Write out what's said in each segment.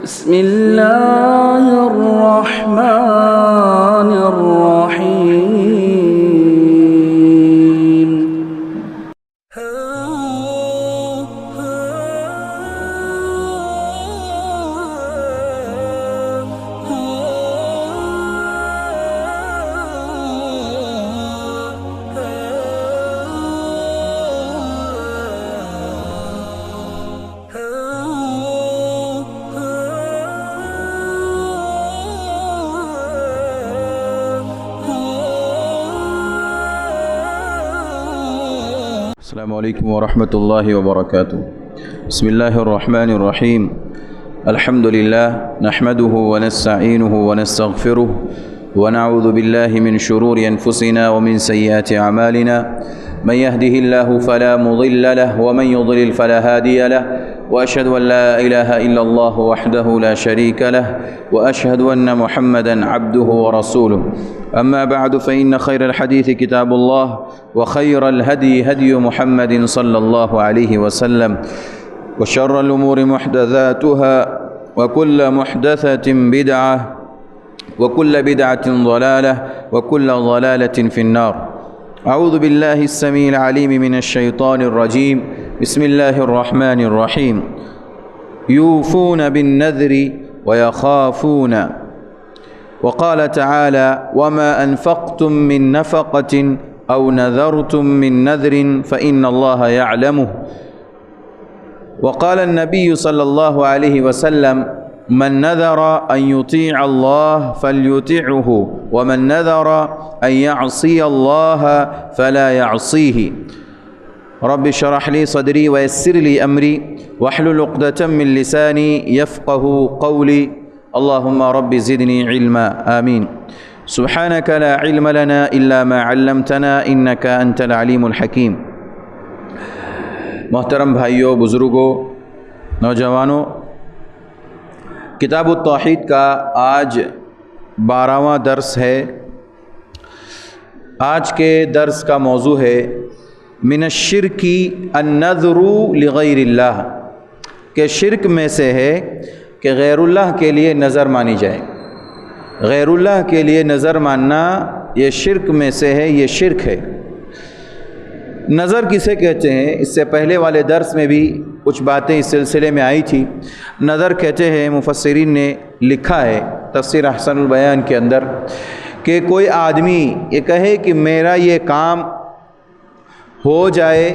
بسم الله الرحمن الرحيم. السلام علیکم ورحمۃ اللہ وبرکاتہ. بسم اللہ الرحمن الرحیم. الحمد للہ نحمده ونستعینه ونستغفره ونعوذ باللہ من شرور انفسنا ومن سیئات اعمالنا. من يهده الله فلا مضل له ومن يضلل فلا هادي له وأشهد أن لا إله إلا الله وحده لا شريك له وأشهد أن محمدا عبده ورسوله. أما بعد فإن خير الحديث كتاب الله وخير الهدي هدي محمد صلى الله عليه وسلم وشر الأمور محدثاتها وكل محدثة بدعة وكل بدعة ضلالة وكل ضلالة في النار. أعوذ بالله السميع العليم من الشيطان الرجيم. بسم الله الرحمن الرحيم. يوفون بالنذر ويخافون. وقال تعالى وما أنفقتم من نفقة أو نذرتم من نذر فإن الله يعلمه. وقال النبي صلى الله عليه وسلم من نذر أن يطيع الله فليطعه ومن نذر أن يعصي الله فلا يعصيه. رب اشرح لي صدري ويسر لي أمري واحلل عقدة من لساني يفقه قولي. اللهم رب زدني علما آمين. سبحانك لا علم لنا إلا ما علمتنا إنك أنت العليم الحكيم. محترم بھائیوں، بزرگوں، نوجوانوں، کتاب التوحید کا آج 12واں درس ہے. آج کے درس کا موضوع ہے من الشرک النذر لغیر اللہ، کہ شرک میں سے ہے کہ غیر اللہ کے لیے نظر مانی جائے. غیر اللہ کے لیے نظر ماننا یہ شرک میں سے ہے، یہ شرک ہے. نظر کسے کہتے ہیں؟ اس سے پہلے والے درس میں بھی کچھ باتیں اس سلسلے میں آئی تھی. نظر کہتے ہیں، مفسرین نے لکھا ہے تفسیر احسن البیان کے اندر، کہ کوئی آدمی یہ کہے کہ میرا یہ کام ہو جائے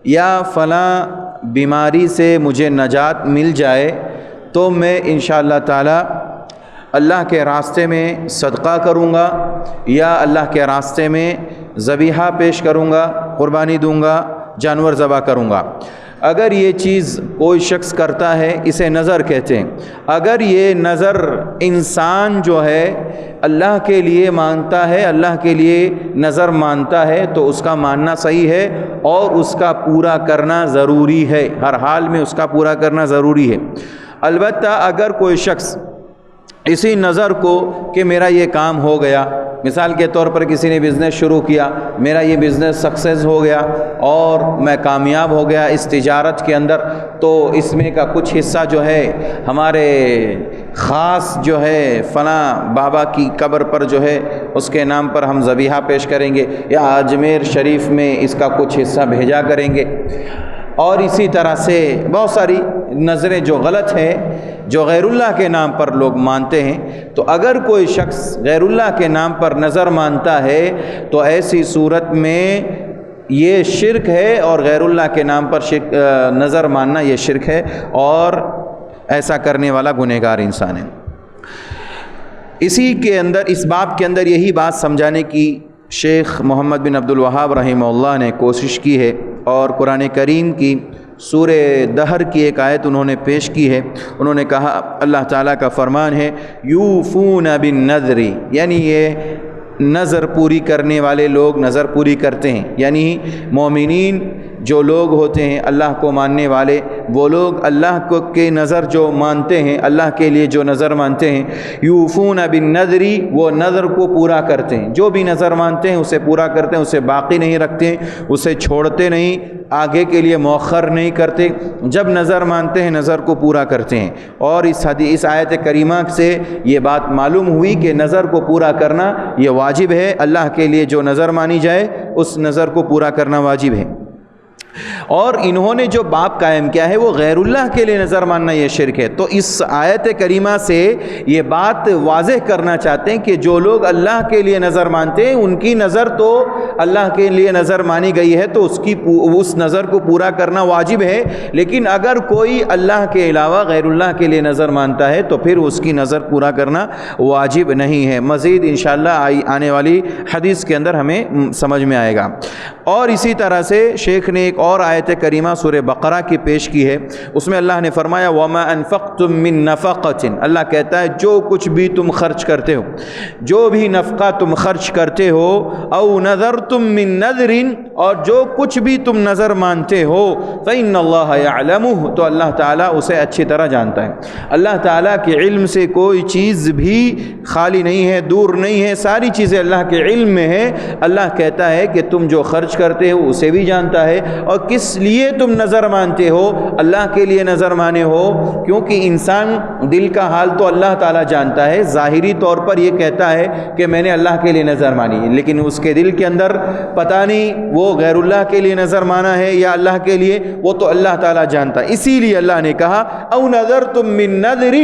یا فلاں بیماری سے مجھے نجات مل جائے تو میں انشاءاللہ تعالی اللہ کے راستے میں صدقہ کروں گا یا اللہ کے راستے میں ذبیحہ پیش کروں گا، قربانی دوں گا، جانور ذبح کروں گا. اگر یہ چیز کوئی شخص کرتا ہے اسے نظر کہتے ہیں. اگر یہ نظر انسان جو ہے اللہ کے لیے مانتا ہے، اللہ کے لیے نظر مانتا ہے تو اس کا ماننا صحیح ہے اور اس کا پورا کرنا ضروری ہے. ہر حال میں اس کا پورا کرنا ضروری ہے. البتہ اگر کوئی شخص اسی نظر کو کہ میرا یہ کام ہو گیا، مثال کے طور پر کسی نے بزنس شروع کیا، میرا یہ بزنس سکسیس ہو گیا اور میں کامیاب ہو گیا اس تجارت کے اندر، تو اس میں کا کچھ حصہ جو ہے ہمارے خاص جو ہے فلاں بابا کی قبر پر جو ہے اس کے نام پر ہم ذبیحہ پیش کریں گے یا اجمیر شریف میں اس کا کچھ حصہ بھیجا کریں گے. اور اسی طرح سے بہت ساری نظریں جو غلط ہیں، جو غیر اللہ کے نام پر لوگ مانتے ہیں. تو اگر کوئی شخص غیر اللہ کے نام پر نظر مانتا ہے تو ایسی صورت میں یہ شرک ہے، اور غیر اللہ کے نام پر نظر ماننا یہ شرک ہے اور ایسا کرنے والا گنہگار انسان ہے. اسی کے اندر، اس باب کے اندر یہی بات سمجھانے کی شیخ محمد بن عبد الوہاب رحمہ اللہ نے کوشش کی ہے، اور قرآن کریم کی سورہ دہر کی ایک آیت انہوں نے پیش کی ہے. انہوں نے کہا، اللہ تعالیٰ کا فرمان ہے یوفون بالنذر، یعنی یہ نظر پوری کرنے والے لوگ نظر پوری کرتے ہیں. یعنی مومنین جو لوگ ہوتے ہیں اللہ کو ماننے والے، وہ لوگ اللہ کو کے نظر جو مانتے ہیں، اللہ کے لیے جو نظر مانتے ہیں، یوفون بالنذر، وہ نظر کو پورا کرتے ہیں، جو بھی نظر مانتے ہیں اسے پورا کرتے ہیں، اسے باقی نہیں رکھتے ہیں، اسے چھوڑتے نہیں، آگے کے لیے مؤخر نہیں کرتے، جب نظر مانتے ہیں نظر کو پورا کرتے ہیں۔ اور اس آیت کریمہ سے یہ بات معلوم ہوئی کہ نظر کو پورا کرنا یہ واجب ہے، اللہ کے لیے جو نظر مانی جائے اس نظر کو پورا کرنا واجب ہے۔ اور انہوں نے جو باب قائم کیا ہے وہ غیر اللہ کے لیے نظر ماننا یہ شرک ہے۔ تو اس آیت کریمہ سے یہ بات واضح کرنا چاہتے ہیں کہ جو لوگ اللہ کے لیے نظر مانتے ہیں ان کی نظر تو اللہ کے لیے نظر مانی گئی ہے تو اس نظر کو پورا کرنا واجب ہے، لیکن اگر کوئی اللہ کے علاوہ غیر اللہ کے لیے نظر مانتا ہے تو پھر اس کی نظر پورا کرنا واجب نہیں ہے۔ مزید انشاءاللہ آنے والی حدیث کے اندر ہمیں سمجھ میں آئے گا۔ اور اسی طرح سے شیخ نے ایک اور آیت کریمہ سورہ بقرہ کی پیش کی ہے، اس میں اللہ نے فرمایا وَمَا أَنفَقْتُم مِّن نَفَقَةٍ، اللہ کہتا ہے جو کچھ بھی تم خرچ کرتے ہو، جو بھی نفقہ تم خرچ کرتے ہو، او نذرتم من نذر، اور جو کچھ بھی تم نظر مانتے ہو، فإن اللہ يعلمہ، تو اللہ تعالیٰ اسے اچھی طرح جانتا ہے۔ اللہ تعالیٰ کے علم سے کوئی چیز بھی خالی نہیں ہے، دور نہیں ہے، ساری چیزیں اللہ کے علم میں ہے۔ اللہ کہتا ہے کہ تم جو خرچ کرتے ہو اسے بھی جانتا ہے، اور کس لیے تم نظر مانتے ہو، اللہ کے لیے نظر مانے ہو، کیونکہ انسان دل کا حال تو اللہ تعالیٰ جانتا ہے۔ ظاہری طور پر یہ کہتا ہے کہ میں نے اللہ کے لیے نظر مانی، لیکن اس کے دل کے اندر پتہ نہیں وہ غیر اللہ کے لیے نظر مانا ہے یا اللہ کے لیے، وہ تو اللہ تعالیٰ جانتا ہے۔ اسی لیے اللہ نے کہا او نذرتم من نذر،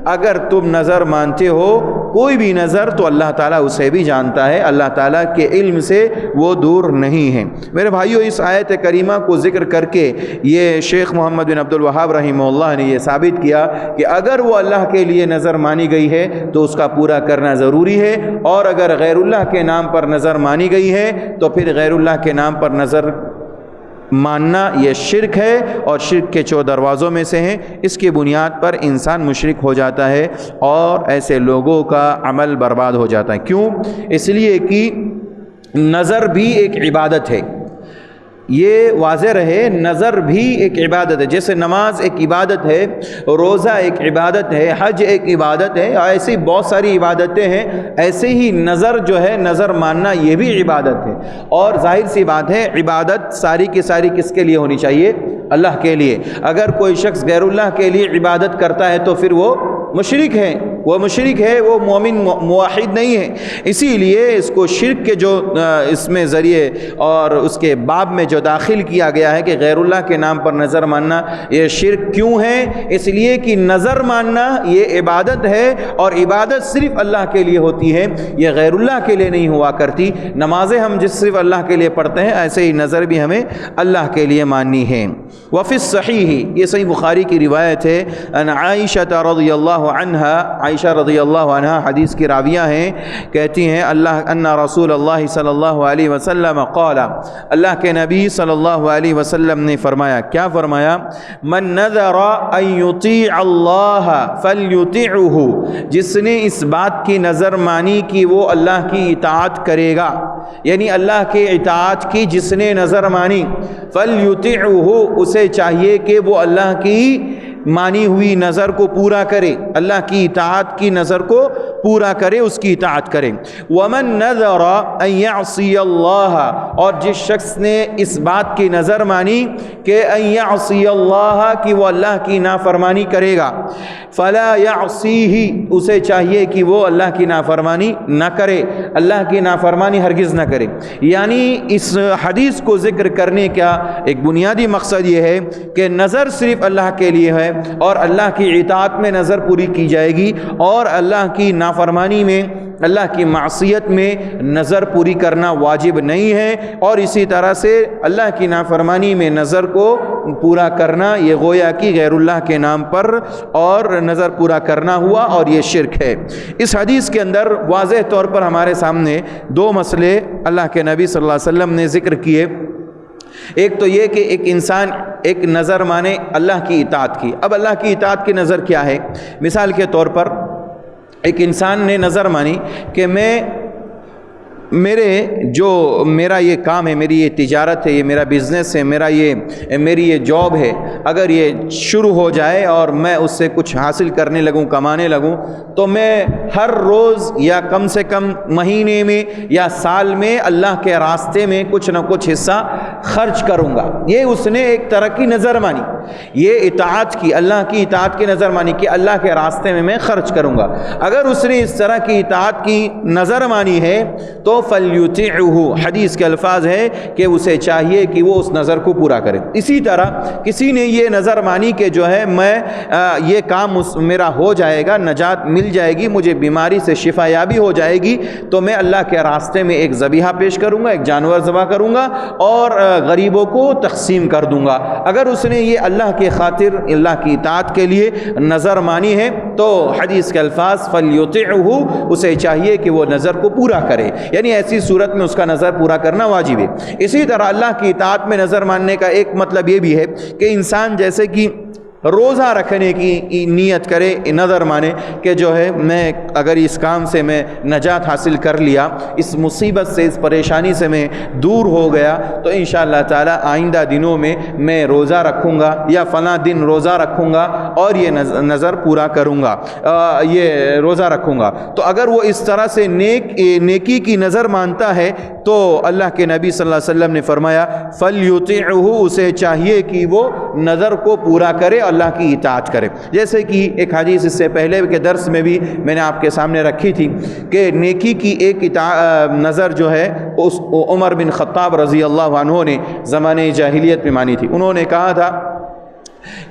اگر تم نظر مانتے ہو کوئی بھی نظر تو اللہ تعالیٰ اسے بھی جانتا ہے، اللہ تعالیٰ کے علم سے وہ دور نہیں ہے۔ میرے بھائیو، اس آیت کریمہ کو ذکر کر کے یہ شیخ محمد بن عبد الوہاب رحمہ اللہ نے یہ ثابت کیا کہ اگر وہ اللہ کے لیے نظر مانی گئی ہے تو اس کا پورا کرنا ضروری ہے، اور اگر غیر اللہ کے نام پر نظر مانی گئی ہے تو پھر غیر اللہ کے نام پر نظر ماننا یہ شرک ہے، اور شرک کے 4 دروازوں میں سے ہیں۔ اس کی بنیاد پر انسان مشرک ہو جاتا ہے اور ایسے لوگوں کا عمل برباد ہو جاتا ہے۔ کیوں؟ اس لیے کہ نظر بھی ایک عبادت ہے، یہ واضح رہے، نظر بھی ایک عبادت ہے۔ جیسے نماز ایک عبادت ہے، روزہ ایک عبادت ہے، حج ایک عبادت ہے، ایسی بہت ساری عبادتیں ہیں، ایسے ہی نظر جو ہے، نظر ماننا یہ بھی عبادت ہے۔ اور ظاہر سی بات ہے عبادت ساری کی ساری کس کے لیے ہونی چاہیے؟ اللہ کے لیے۔ اگر کوئی شخص غیر اللہ کے لیے عبادت کرتا ہے تو پھر وہ مشرک ہے، وہ مشرک ہے، وہ مومن موحد نہیں ہے۔ اسی لیے اس کو شرک کے جو اس میں ذریعے اور اس کے باب میں جو داخل کیا گیا ہے کہ غیر اللہ کے نام پر نظر ماننا یہ شرک کیوں ہے؟ اس لیے کہ نظر ماننا یہ عبادت ہے، اور عبادت صرف اللہ کے لیے ہوتی ہے، یہ غیر اللہ کے لیے نہیں ہوا کرتی۔ نمازیں ہم جس صرف اللہ کے لیے پڑھتے ہیں، ایسے ہی نظر بھی ہمیں اللہ کے لیے ماننی ہے۔ وفی الصحیح، یہ صحیح بخاری کی روایت ہے، ان عائشہ رضی اللہ عنہا، عائشہ رضی اللہ عنہا حدیث کی راویہ ہیں، کہتی ہیں ان رسول اللہ صلی اللہ علیہ وسلم قال، اللہ کے نبی صلی اللہ علیہ وسلم نے فرمایا، کیا فرمایا؟ من نذر ان یطیع اللہ فلیطعہ، جس نے اس بات کی نظر مانی کہ وہ اللہ کی اطاعت کرے گا، یعنی اللہ کے اطاعت کی جس نے نظر مانی، فلیطعہ، اسے چاہیے کہ وہ اللہ کی مانی ہوئی نظر کو پورا کرے، اللہ کی اطاعت کی نظر کو پورا کرے، اس کی اطاعت کرے۔ ومن نذر ان یعصی اللہ، اور جس شخص نے اس بات کی نظر مانی کہ ان یعصی اللہ، کہ وہ اللہ کی نافرمانی کرے گا، فلا یعصیہ، اسے چاہیے کہ وہ اللہ کی نافرمانی نہ کرے، اللہ کی نافرمانی ہرگز نہ کرے۔ یعنی اس حدیث کو ذکر کرنے کا ایک بنیادی مقصد یہ ہے کہ نظر صرف اللہ کے لیے ہے، اور اللہ کی اطاعت میں نظر پوری کی جائے گی، اور اللہ کی نافرمانی میں، اللہ کی معصیت میں نظر پوری کرنا واجب نہیں ہے۔ اور اسی طرح سے اللہ کی نافرمانی میں نظر کو پورا کرنا یہ گویا کہ غیر اللہ کے نام پر اور نظر پورا کرنا ہوا، اور یہ شرک ہے۔ اس حدیث کے اندر واضح طور پر ہمارے سامنے 2 مسئلے اللہ کے نبی صلی اللہ علیہ وسلم نے ذکر کیے۔ ایک تو یہ کہ ایک انسان ایک نظر مانے اللہ کی اطاعت کی۔ اب اللہ کی اطاعت کی نظر کیا ہے؟ مثال کے طور پر ایک انسان نے نظر مانی کہ میں میرا یہ کام ہے، میری یہ تجارت ہے، یہ میرا بزنس ہے، میری یہ جاب ہے، اگر یہ شروع ہو جائے اور میں اس سے کچھ حاصل کرنے لگوں، کمانے لگوں، تو میں ہر روز یا کم سے کم مہینے میں یا سال میں اللہ کے راستے میں کچھ نہ کچھ حصہ خرچ کروں گا۔ یہ اس نے ایک طرح کی نظر مانی، یہ اطاعت کی، اللہ کی اطاعت کی نظر مانی کہ اللہ کے راستے میں خرچ کروں گا۔ اگر اس نے اس طرح کی اطاعت کی نظر مانی ہے تو فَلْيُطِعْهُ، حدیث کے الفاظ ہے کہ اسے چاہیے کہ وہ اس نظر کو پورا کرے۔ اسی طرح کسی نے یہ نظر مانی کہ جو ہے میں یہ کام میرا ہو جائے گا، نجات مل جائے گی، مجھے بیماری سے شفا یابی ہو جائے گی، تو میں اللہ کے راستے میں ایک ذبیحہ پیش کروں گا، ایک جانور ذبح کروں گا اور غریبوں کو تقسیم کر دوں گا۔ اگر اس نے یہ اللہ کی خاطر، اللہ کی اطاعت کے لیے نظر مانی ہے تو حدیث کے الفاظ فَلْيُطِعْهُ، اسے چاہیے کہ وہ نظر کو پورا کرے، یعنی ایسی صورت میں اس کا نظر پورا کرنا واجب ہے۔ اسی طرح اللہ کی اطاعت میں نظر ماننے کا ایک مطلب یہ بھی ہے کہ انسان جیسے کہ روزہ رکھنے کی نیت کرے، نظر مانے کہ جو ہے میں اگر اس کام سے میں نجات حاصل کر لیا، اس مصیبت سے، اس پریشانی سے میں دور ہو گیا، تو انشاءاللہ تعالی آئندہ دنوں میں روزہ رکھوں گا یا فلاں دن روزہ رکھوں گا اور یہ نظر پورا کروں گا، یہ روزہ رکھوں گا۔ تو اگر وہ اس طرح سے نیکی کی نظر مانتا ہے تو اللہ کے نبی صلی اللہ علیہ وسلم نے فرمایا فَلْيُطِعْهُ، اسے چاہیے کہ وہ نظر کو پورا کرے، اللہ کی اطاعت کرے۔ جیسے کہ ایک حدیث اس سے پہلے کے درس میں بھی میں نے آپ کے سامنے رکھی تھی کہ نیکی کی ایک نظر جو ہے اس عمر بن خطاب رضی اللہ عنہ نے زمانے جاہلیت میں مانی تھی۔ انہوں نے کہا تھا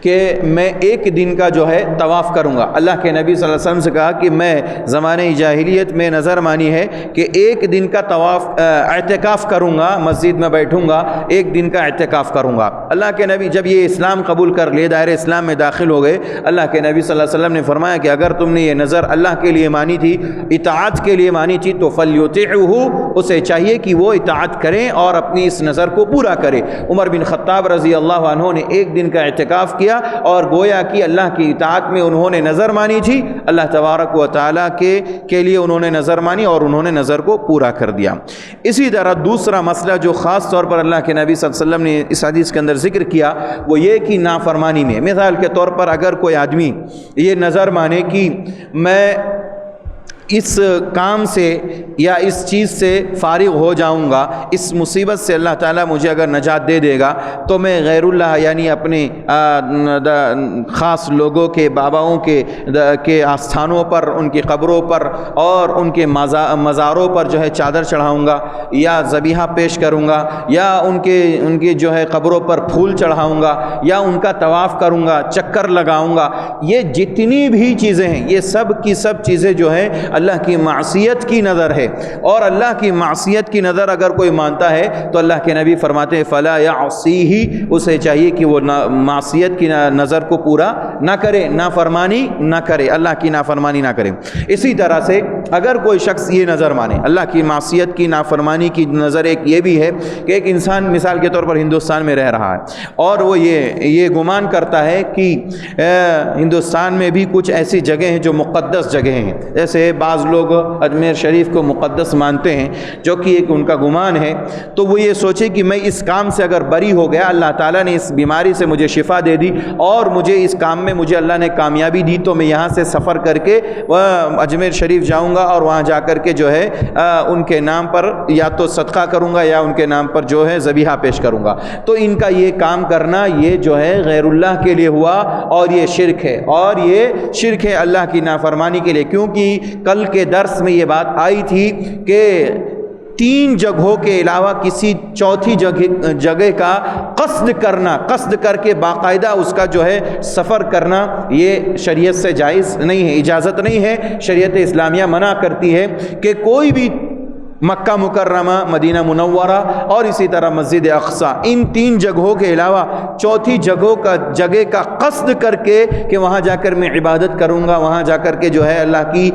کہ میں ایک دن کا جو ہے طواف کروں گا۔ اللہ کے نبی صلی اللہ علیہ وسلم سے کہا کہ میں زمانے جاہلیت میں نظر مانی ہے کہ ایک دن کا طواف اعتکاف کروں گا، مسجد میں بیٹھوں گا، ایک دن کا اعتکاف کروں گا۔ اللہ کے نبی جب یہ اسلام قبول کر لیے، دائرہ اسلام میں داخل ہو گئے، اللہ کے نبی صلی اللہ علیہ وسلم نے فرمایا کہ اگر تم نے یہ نظر اللہ کے لیے مانی تھی، اطاعت کے لیے مانی تھی، تو فَلْيُطِعْهُ، اسے چاہیے کہ وہ اطاعت کریں اور اپنی اس نظر کو پورا کرے۔ عمر بن خطاب رضی اللہ عنہ نے ایک دن کا اعتکاف کیا اور گویا کہ اللہ کی اطاعت میں انہوں نے نظر مانی تھی، اللہ تبارک و تعالیٰ کے لیے انہوں نے نظر مانی اور انہوں نے نظر کو پورا کر دیا۔ اسی طرح دوسرا مسئلہ جو خاص طور پر اللہ کے نبی صلی اللہ علیہ وسلم نے اس حدیث کے اندر ذکر کیا وہ یہ کہ نافرمانی میں، مثال کے طور پر اگر کوئی آدمی یہ نظر مانے کہ میں اس کام سے یا اس چیز سے فارغ ہو جاؤں گا، اس مصیبت سے اللہ تعالیٰ مجھے اگر نجات دے دے گا تو میں غیر اللہ یعنی اپنے خاص لوگوں کے، باباؤں کے آستھانوں پر، ان کی قبروں پر اور ان کے مزاروں پر جو ہے چادر چڑھاؤں گا یا ذبیحہ پیش کروں گا یا ان کے جو ہے قبروں پر پھول چڑھاؤں گا یا ان کا طواف کروں گا، چکر لگاؤں گا۔ یہ جتنی بھی چیزیں ہیں یہ سب کی سب چیزیں جو ہیں اللہ کی معصیت کی نظر ہے، اور اللہ کی معصیت کی نظر اگر کوئی مانتا ہے تو اللہ کے نبی فرماتے ہیں فَلَا يَعْصِيهِ، اسے چاہیے کہ وہ معصیت کی نظر کو پورا نہ کرے، نافرمانی نہ کرے، اللہ کی نافرمانی نہ کرے۔ اسی طرح سے اگر کوئی شخص یہ نظر مانے اللہ کی معصیت کی، نافرمانی کی نظر، ایک یہ بھی ہے کہ ایک انسان مثال کے طور پر ہندوستان میں رہ رہا ہے اور وہ یہ گمان کرتا ہے کہ ہندوستان میں بھی کچھ ایسی جگہیں ہیں جو مقدس جگہیں ہیں، جیسے بعض لوگ اجمیر شریف کو مقدس مانتے ہیں جو کہ ایک ان کا گمان ہے، تو وہ یہ سوچے کہ میں اس کام سے اگر بری ہو گیا، اللہ تعالیٰ نے اس بیماری سے مجھے شفا دے دی اور مجھے اس کام میں مجھے اللہ نے کامیابی دی، تو میں یہاں سے سفر کر کے اجمیر شریف جاؤں گا اور وہاں جا کر کے جو ہے ان کے نام پر یا تو صدقہ کروں گا یا ان کے نام پر جو ہے ذبیحہ پیش کروں گا۔ تو ان کا یہ کام کرنا یہ جو ہے غیر اللہ کے لیے ہوا اور یہ شرک ہے، اور یہ شرک ہے اللہ کی نافرمانی کے لیے، کیونکہ کل کے درس میں یہ بات آئی تھی کہ 3 جگہوں کے علاوہ کسی چوتھی جگہ کا قصد کر کے باقاعدہ اس کا جو ہے سفر کرنا یہ شریعت سے جائز نہیں ہے، اجازت نہیں ہے۔ شریعت اسلامیہ منع کرتی ہے کہ کوئی بھی مکہ مکرمہ، مدینہ منورہ اور اسی طرح مسجد اقصیٰ، ان 3 جگہوں کے علاوہ چوتھی جگہ کا قصد کر کے کہ وہاں جا کر میں عبادت کروں گا، وہاں جا کر کے جو ہے اللہ کی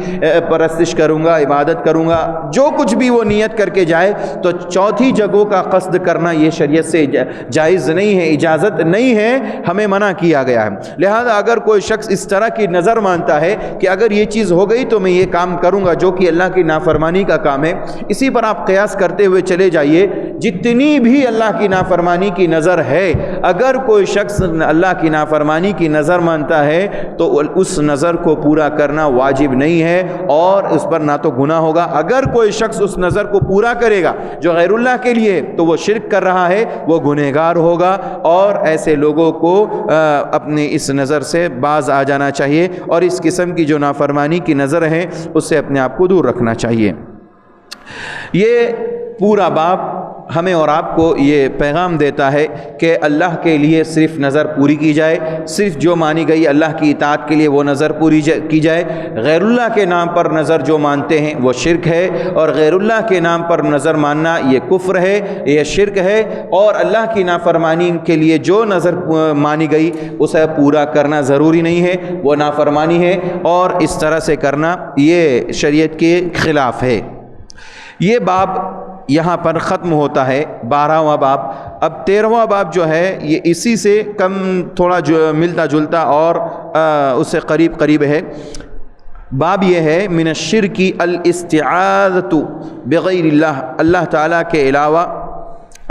پرستش کروں گا، عبادت کروں گا، جو کچھ بھی وہ نیت کر کے جائے، تو چوتھی جگہوں کا قصد کرنا یہ شریعت سے جائز نہیں ہے، اجازت نہیں ہے، ہمیں منع کیا گیا ہے۔ لہذا اگر کوئی شخص اس طرح کی نظر مانتا ہے کہ اگر یہ چیز ہو گئی تو میں یہ کام کروں گا جو کہ اللہ کی نافرمانی کا کام ہے، اسی پر آپ قیاس کرتے ہوئے چلے جائیے، جتنی بھی اللہ کی نافرمانی کی نظر ہے، اگر کوئی شخص اللہ کی نافرمانی کی نظر مانتا ہے تو اس نظر کو پورا کرنا واجب نہیں ہے اور اس پر نہ تو گناہ ہوگا۔ اگر کوئی شخص اس نظر کو پورا کرے گا جو غیر اللہ کے لیے تو وہ شرک کر رہا ہے، وہ گنہگار ہوگا، اور ایسے لوگوں کو اپنی اس نظر سے باز آ جانا چاہیے اور اس قسم کی جو نافرمانی کی نظر ہے اس سے اپنے آپ کو دور رکھنا چاہیے۔ یہ پورا باب ہمیں اور آپ کو یہ پیغام دیتا ہے کہ اللہ کے لیے صرف نظر پوری کی جائے، صرف جو مانی گئی اللہ کی اطاعت کے لیے وہ نظر پوری کی جائے۔ غیر اللہ کے نام پر نظر جو مانتے ہیں وہ شرک ہے، اور غیر اللہ کے نام پر نظر ماننا یہ کفر ہے، یہ شرک ہے، اور اللہ کی نافرمانی کے لیے جو نظر مانی گئی اسے پورا کرنا ضروری نہیں ہے، وہ نافرمانی ہے، اور اس طرح سے کرنا یہ شریعت کے خلاف ہے۔ یہ باب یہاں پر ختم ہوتا ہے، 12واں باب۔ اب 13واں باب جو ہے یہ اسی سے کم تھوڑا جو ملتا جلتا اور اس سے قریب ہے۔ باب یہ ہے من الشرک الاستعاذۃ بغیر اللہ، اللہ تعالیٰ کے علاوہ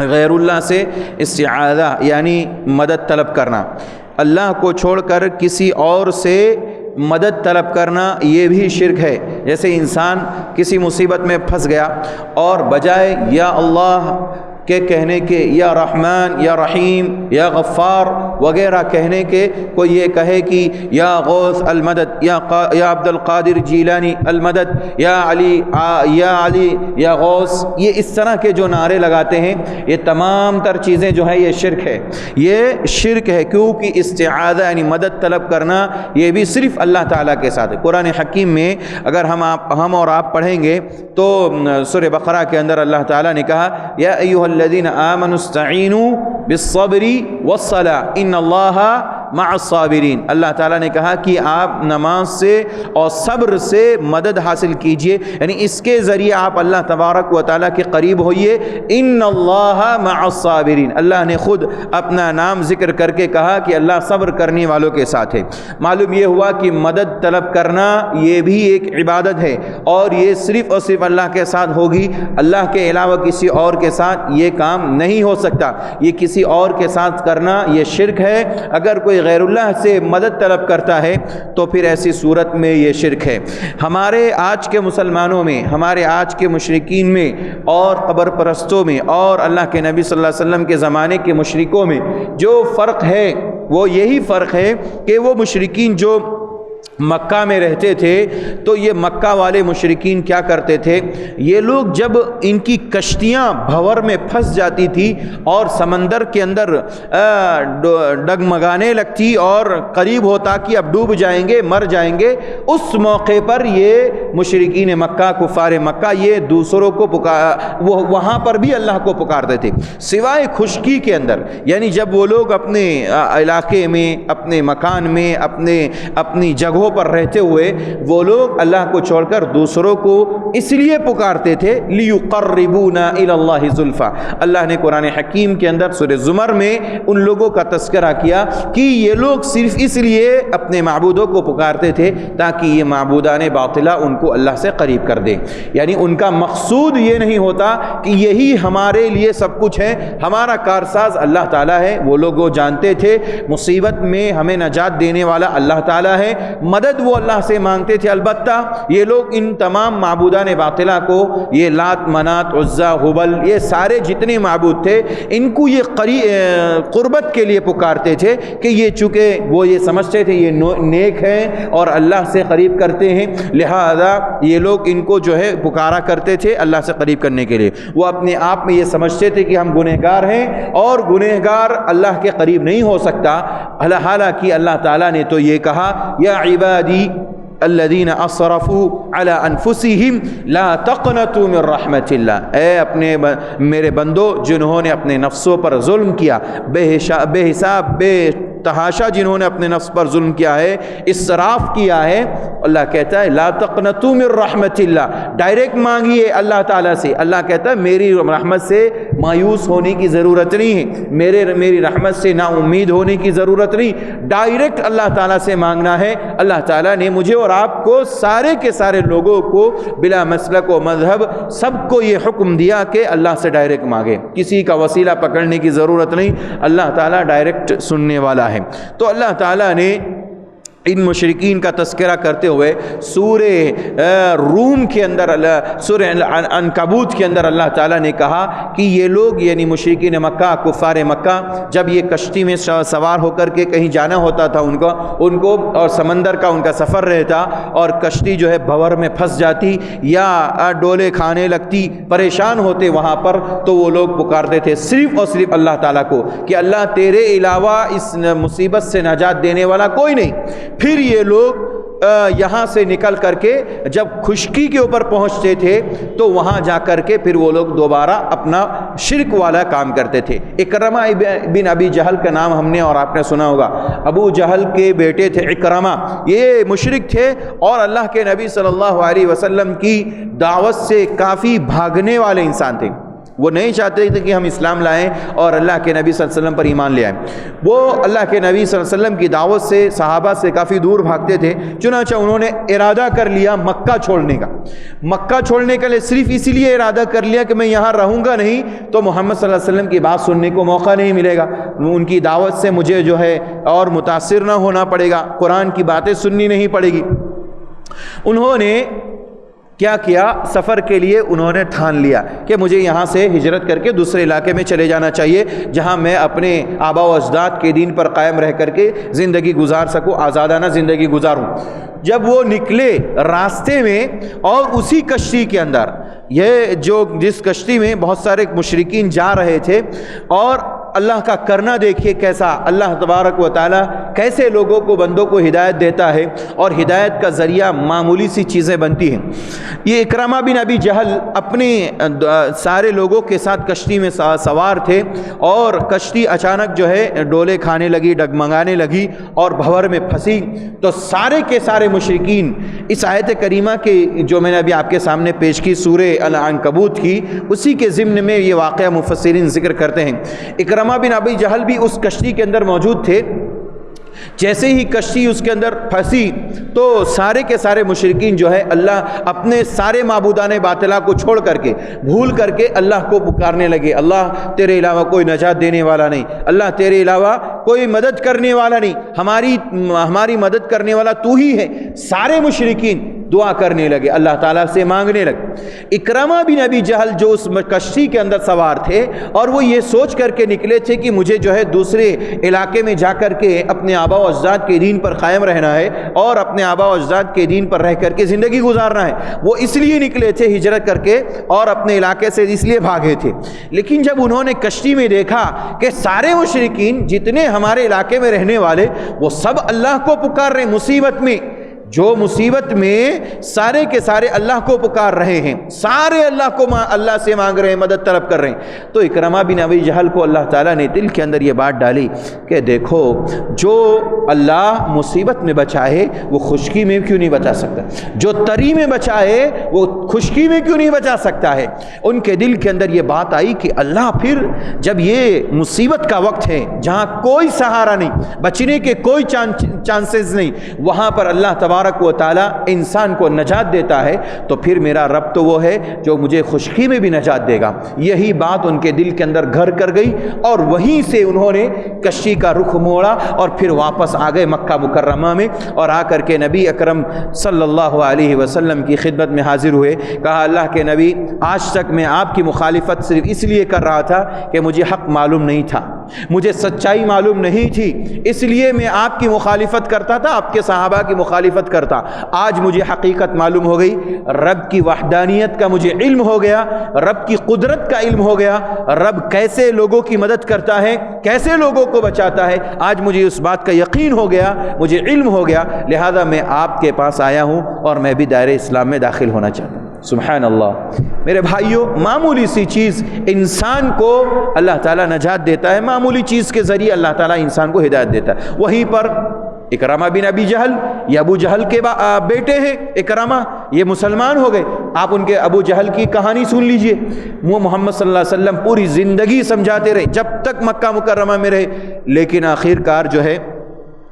غیر اللہ سے استعاذہ یعنی مدد طلب کرنا، اللہ کو چھوڑ کر کسی اور سے مدد طلب کرنا یہ بھی شرک ہے۔ جیسے انسان کسی مصیبت میں پھنس گیا اور بجائے یا اللہ کے کہنے کے، یا رحمان یا رحیم یا غفار وغیرہ کہنے کے، کوئی یہ کہے کہ یا غوث المدد، یا عبد القادر جیلانی المدد، یا علی یا غوث، یہ اس طرح کے جو نعرے لگاتے ہیں، یہ تمام تر چیزیں جو ہیں یہ شرک ہے، یہ شرک ہے، کیونکہ استعاذہ یعنی مدد طلب کرنا یہ بھی صرف اللہ تعالیٰ کے ساتھ ہے۔ قرآن حکیم میں اگر ہم اور آپ پڑھیں گے تو سورہ بقرہ کے اندر اللہ تعالیٰ نے کہا یا ایھا الذین آمنوا استعینوا بالصبر والصلاۃ ان اللہ مع الصابرین، اللہ تعالیٰ نے کہا کہ آپ نماز سے اور صبر سے مدد حاصل کیجئے، یعنی اس کے ذریعے آپ اللہ تبارک و تعالیٰ کے قریب ہوئیے۔ ان اللہ مع الصابرین، اللہ نے خود اپنا نام ذکر کر کے کہا کہ اللہ صبر کرنے والوں کے ساتھ ہے۔ معلوم یہ ہوا کہ مدد طلب کرنا یہ بھی ایک عبادت ہے، اور یہ صرف اور صرف اللہ کے ساتھ ہوگی، اللہ کے علاوہ کسی اور کے ساتھ یہ کام نہیں ہو سکتا، یہ کسی اور کے ساتھ کرنا یہ شرک ہے۔ اگر کوئی غیر اللہ سے مدد طلب کرتا ہے تو پھر ایسی صورت میں یہ شرک ہے۔ ہمارے آج کے مسلمانوں میں، ہمارے آج کے مشرکین میں اور قبر پرستوں میں اور اللہ کے نبی صلی اللہ علیہ وسلم کے زمانے کے مشرکوں میں جو فرق ہے وہ یہی فرق ہے کہ وہ مشرکین جو مکہ میں رہتے تھے تو یہ مکہ والے مشرکین کیا کرتے تھے، یہ لوگ جب ان کی کشتیاں بھور میں پھنس جاتی تھی اور سمندر کے اندر ڈگمگانے لگتی اور قریب ہوتا کہ اب ڈوب جائیں گے، مر جائیں گے، اس موقع پر یہ مشرکین مکہ، کفار مکہ، یہ دوسروں کو وہاں پر بھی اللہ کو پکارتے تھے سوائے خشکی کے اندر، یعنی جب وہ لوگ اپنے علاقے میں، اپنے مکان میں، اپنی جگہوں پر رہتے ہوئے وہ لوگ اللہ کو چھوڑ کر دوسروں کو اس لیے پکارتے تھے لیقربونا الی اللہ زلفا۔ اللہ نے قرآن حکیم کے اندر سورہ زمر میں ان لوگوں کا تذکرہ کیا کہ یہ لوگ صرف اس لیے اپنے معبودوں کو پکارتے تھے تاکہ یہ معبودان باطلہ ان کو اللہ سے قریب کر دیں، یعنی ان کا مقصود یہ نہیں ہوتا کہ یہی ہمارے لیے سب کچھ ہے، ہمارا کارساز اللہ تعالیٰ ہے۔ وہ لوگ وہ جانتے تھے مصیبت میں ہمیں نجات دینے والا اللہ تعالیٰ ہے، مدد وہ اللہ سے مانگتے تھے۔ البتہ یہ لوگ ان تمام معبودان باطلہ کو، یہ لات، منات، عزا، ہبل، یہ سارے جتنے معبود تھے ان کو یہ قربت کے لیے پکارتے تھے کہ یہ چونکہ وہ یہ سمجھتے تھے یہ نیک ہیں اور اللہ سے قریب کرتے ہیں، لہذا یہ لوگ ان کو جو ہے پکارا کرتے تھے اللہ سے قریب کرنے کے لیے۔ وہ اپنے آپ میں یہ سمجھتے تھے کہ ہم گنہگار ہیں اور گنہگار اللہ کے قریب نہیں ہو سکتا، حالانکہ اللہ تعالیٰ نے تو یہ کہا یا عبادی الذین اسرفوا علی انفسہم لا تقنطوا من رحمت اللہ، اے میرے بندو جنہوں نے اپنے نفسوں پر ظلم کیا، بے حساب بے تحاشا جنہوں نے اپنے نفس پر ظلم کیا ہے، اسراف کیا ہے، اللہ کہتا ہے لا تقنطوا من رحمت اللہ، ڈائریکٹ مانگیے اللہ تعالیٰ سے۔ اللہ کہتا ہے میری رحمت سے مایوس ہونے کی ضرورت نہیں ہے، میری رحمت سے نا امید ہونے کی ضرورت نہیں، ڈائریکٹ اللہ تعالیٰ سے مانگنا ہے۔ اللہ تعالیٰ نے مجھے اور آپ کو سارے کے سارے لوگوں کو بلا مسلک و مذہب سب کو یہ حکم دیا کہ اللہ سے ڈائریکٹ مانگے، کسی کا وسیلہ پکڑنے کی ضرورت نہیں، اللہ تعالیٰ ڈائریکٹ سننے والا ہے۔ تو اللہ تعالیٰ نے ان مشرکین کا تذکرہ کرتے ہوئے سورہ روم کے اندر، سورہ عنکبوت کے اندر اللہ تعالیٰ نے کہا کہ یہ لوگ یعنی مشرکین مکہ، کفار مکہ، جب یہ کشتی میں سوار ہو کر کے کہیں جانا ہوتا تھا ان کو اور سمندر کا ان کا سفر رہتا اور کشتی جو ہے بھور میں پھنس جاتی یا ڈولے کھانے لگتی، پریشان ہوتے وہاں پر، تو وہ لوگ پکارتے تھے صرف اور صرف اللہ تعالیٰ کو کہ اللہ تیرے علاوہ اس مصیبت سے نجات دینے والا کوئی نہیں۔ پھر یہ لوگ یہاں سے نکل کر کے جب خشکی کے اوپر پہنچتے تھے تو وہاں جا کر کے پھر وہ لوگ دوبارہ اپنا شرک والا کام کرتے تھے۔ اکرمہ بن ابی جہل کا نام ہم نے اور آپ نے سنا ہوگا، ابو جہل کے بیٹے تھے اکرمہ، یہ مشرک تھے اور اللہ کے نبی صلی اللہ علیہ وسلم کی دعوت سے کافی بھاگنے والے انسان تھے۔ وہ نہیں چاہتے تھے کہ ہم اسلام لائیں اور اللہ کے نبی صلی اللہ علیہ وسلم پر ایمان لے آئیں۔ وہ اللہ کے نبی صلی اللہ علیہ وسلم کی دعوت سے، صحابہ سے کافی دور بھاگتے تھے، چنانچہ انہوں نے ارادہ کر لیا مکہ چھوڑنے کا۔ مکہ چھوڑنے کے لیے صرف اسی لیے ارادہ کر لیا کہ میں یہاں رہوں گا نہیں تو محمد صلی اللہ علیہ وسلم کی بات سننے کو موقع نہیں ملے گا، ان کی دعوت سے مجھے جو ہے اور متاثر نہ ہونا پڑے گا، قرآن کی باتیں سننی نہیں پڑے گی۔ انہوں نے کیا کیا؟ سفر کے لیے انہوں نے ٹھان لیا کہ مجھے یہاں سے ہجرت کر کے دوسرے علاقے میں چلے جانا چاہیے جہاں میں اپنے آبا و اجداد کے دین پر قائم رہ کر کے زندگی گزار سکوں، آزادانہ زندگی گزاروں۔ جب وہ نکلے راستے میں اور اسی کشتی کے اندر، یہ جس کشتی میں بہت سارے مشرکین جا رہے تھے، اور اللہ کا کرنا دیکھیے کیسا، اللہ تبارک و تعالیٰ کیسے لوگوں کو، بندوں کو ہدایت دیتا ہے اور ہدایت کا ذریعہ معمولی سی چیزیں بنتی ہیں۔ یہ اکرمہ بن ابی جہل اپنے سارے لوگوں کے ساتھ کشتی میں سوار تھے اور کشتی اچانک جو ہے ڈولے کھانے لگی، ڈگمگانے لگی اور بھور میں پھنسی، تو سارے کے سارے مشرکین اس آیت کریمہ کے جو میں نے ابھی آپ کے سامنے پیش کی سورہ العنکبوت کی، اسی کے ضمن میں یہ واقعہ مفسرین ذکر کرتے ہیں۔ اکرمہ بن ابی جہل بھی اس کشتی کے اندر موجود تھے۔ جیسے ہی کشتی اس کے اندر پھنسی تو سارے کے سارے مشرکین جو ہے اللہ اپنے سارے معبودان باطلہ کو چھوڑ کر کے، بھول کر کے اللہ کو پکارنے لگے، اللہ تیرے علاوہ کوئی نجات دینے والا نہیں، اللہ تیرے علاوہ کوئی مدد کرنے والا نہیں، ہماری مدد کرنے والا تو ہی ہے۔ سارے مشرکین دعا کرنے لگے، اللہ تعالیٰ سے مانگنے لگے۔ اکرمہ بن ابی جہل جو اس کشتی کے اندر سوار تھے اور وہ یہ سوچ کر کے نکلے تھے کہ مجھے جو ہے دوسرے علاقے میں جا کر کے اپنے آبا و اجداد کے دین پر قائم رہنا ہے اور اپنے آبا و اجداد کے دین پر رہ کر کے زندگی گزارنا ہے، وہ اس لیے نکلے تھے ہجرت کر کے اور اپنے علاقے سے اس لیے بھاگے تھے۔ لیکن جب انہوں نے کشتی میں دیکھا کہ سارے مشرکین جتنے ہمارے علاقے میں رہنے والے وہ سب اللہ کو پکار رہے ہیں، مصیبت میں، جو مصیبت میں سارے کے سارے اللہ کو پکار رہے ہیں، سارے اللہ سے مانگ رہے ہیں، مدد طلب کر رہے ہیں، تو اکرمہ بن ابی جہل کو اللہ تعالیٰ نے دل کے اندر یہ بات ڈالی کہ دیکھو جو اللہ مصیبت میں بچائے وہ خشکی میں کیوں نہیں بچا سکتا، جو تری میں بچائے وہ خشکی میں کیوں نہیں بچا سکتا ہے۔ ان کے دل کے اندر یہ بات آئی کہ اللہ پھر جب یہ مصیبت کا وقت ہے جہاں کوئی سہارا نہیں، بچنے کے کوئی چانسز نہیں، وہاں پر اللہ تبارک و تعالیٰ انسان کو نجات دیتا ہے، تو پھر میرا رب تو وہ ہے جو مجھے خشکی میں بھی نجات دے گا۔ یہی بات ان کے دل کے اندر گھر کر گئی اور وہیں سے انہوں نے کشتی کا رخ موڑا اور پھر واپس آ گئے مکہ مکرمہ میں، اور آ کر کے نبی اکرم صلی اللہ علیہ وسلم کی خدمت میں حاضر ہوئے۔ کہا اللہ کے نبی، آج تک میں آپ کی مخالفت صرف اس لیے کر رہا تھا کہ مجھے حق معلوم نہیں تھا، مجھے سچائی معلوم نہیں تھی، اس لیے میں آپ کی مخالفت کرتا تھا، آپ کے صحابہ کی مخالفت کرتا۔ آج مجھے حقیقت معلوم ہو گئی، رب کی وحدانیت کا مجھے علم ہو گیا، رب کی قدرت کا علم ہو گیا، رب کیسے لوگوں کی مدد کرتا ہے، کیسے لوگوں کو بچاتا ہے، آج مجھے اس بات کا یقین ہو گیا، مجھے علم ہو گیا، لہذا میں آپ کے پاس آیا ہوں اور میں بھی دائرہ اسلام میں داخل ہونا چاہتا ہوں۔ سبحان اللہ۔ میرے بھائیوں، معمولی سی چیز انسان کو اللہ تعالیٰ نجات دیتا ہے، معمولی چیز کے ذریعے اللہ تعالیٰ انسان کو ہدایت دیتا ہے۔ وہیں پر اکرامہ بن ابی جہل، یہ ابو جہل کے بیٹے ہیں اکرامہ، یہ مسلمان ہو گئے۔ آپ ان کے ابو جہل کی کہانی سن لیجئے۔ وہ محمد صلی اللہ علیہ وسلم پوری زندگی سمجھاتے رہے جب تک مکہ مکرمہ میں رہے، لیکن آخر کار جو ہے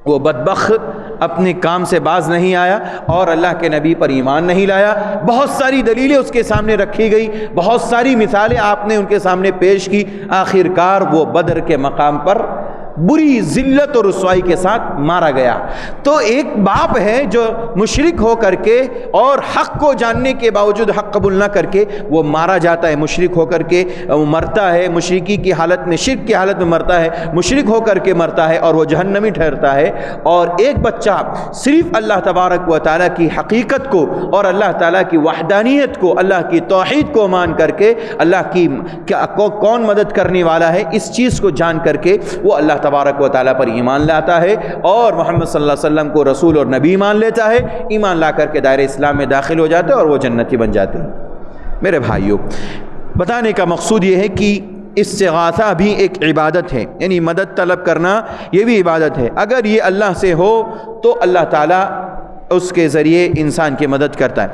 وہ بدبخت اپنے کام سے باز نہیں آیا اور اللہ کے نبی پر ایمان نہیں لایا۔ بہت ساری دلیلیں اس کے سامنے رکھی گئی، بہت ساری مثالیں آپ نے ان کے سامنے پیش کی، آخر کار وہ بدر کے مقام پر بری ذلت اور رسوائی کے ساتھ مارا گیا۔ تو ایک باپ ہے جو مشرک ہو کر کے اور حق کو جاننے کے باوجود حق قبول نہ کر کے وہ مارا جاتا ہے، مشرک ہو کر کے وہ مرتا ہے، مشرکی کی حالت میں، شرک کی حالت میں مرتا ہے، مشرک ہو کر کے مرتا ہے اور وہ جہنمی ٹھہرتا ہے۔ اور ایک بچہ صرف اللہ تبارک و تعالیٰ کی حقیقت کو اور اللہ تعالیٰ کی وحدانیت کو، اللہ کی توحید کو مان کر کے، اللہ کی کون مدد کرنے والا ہے اس چیز کو جان کر کے وہ اللہ تبارک و تعالیٰ پر ایمان لاتا ہے اور محمد صلی اللہ علیہ وسلم کو رسول اور نبی مان لیتا ہے، ایمان لا کر کے دائرہ اسلام میں داخل ہو جاتا ہے اور وہ جنتی بن جاتے ہیں۔ میرے بھائیوں، بتانے کا مقصود یہ ہے کہ استغاثہ بھی ایک عبادت ہے، یعنی مدد طلب کرنا یہ بھی عبادت ہے۔ اگر یہ اللہ سے ہو تو اللہ تعالیٰ اس کے ذریعے انسان کی مدد کرتا ہے،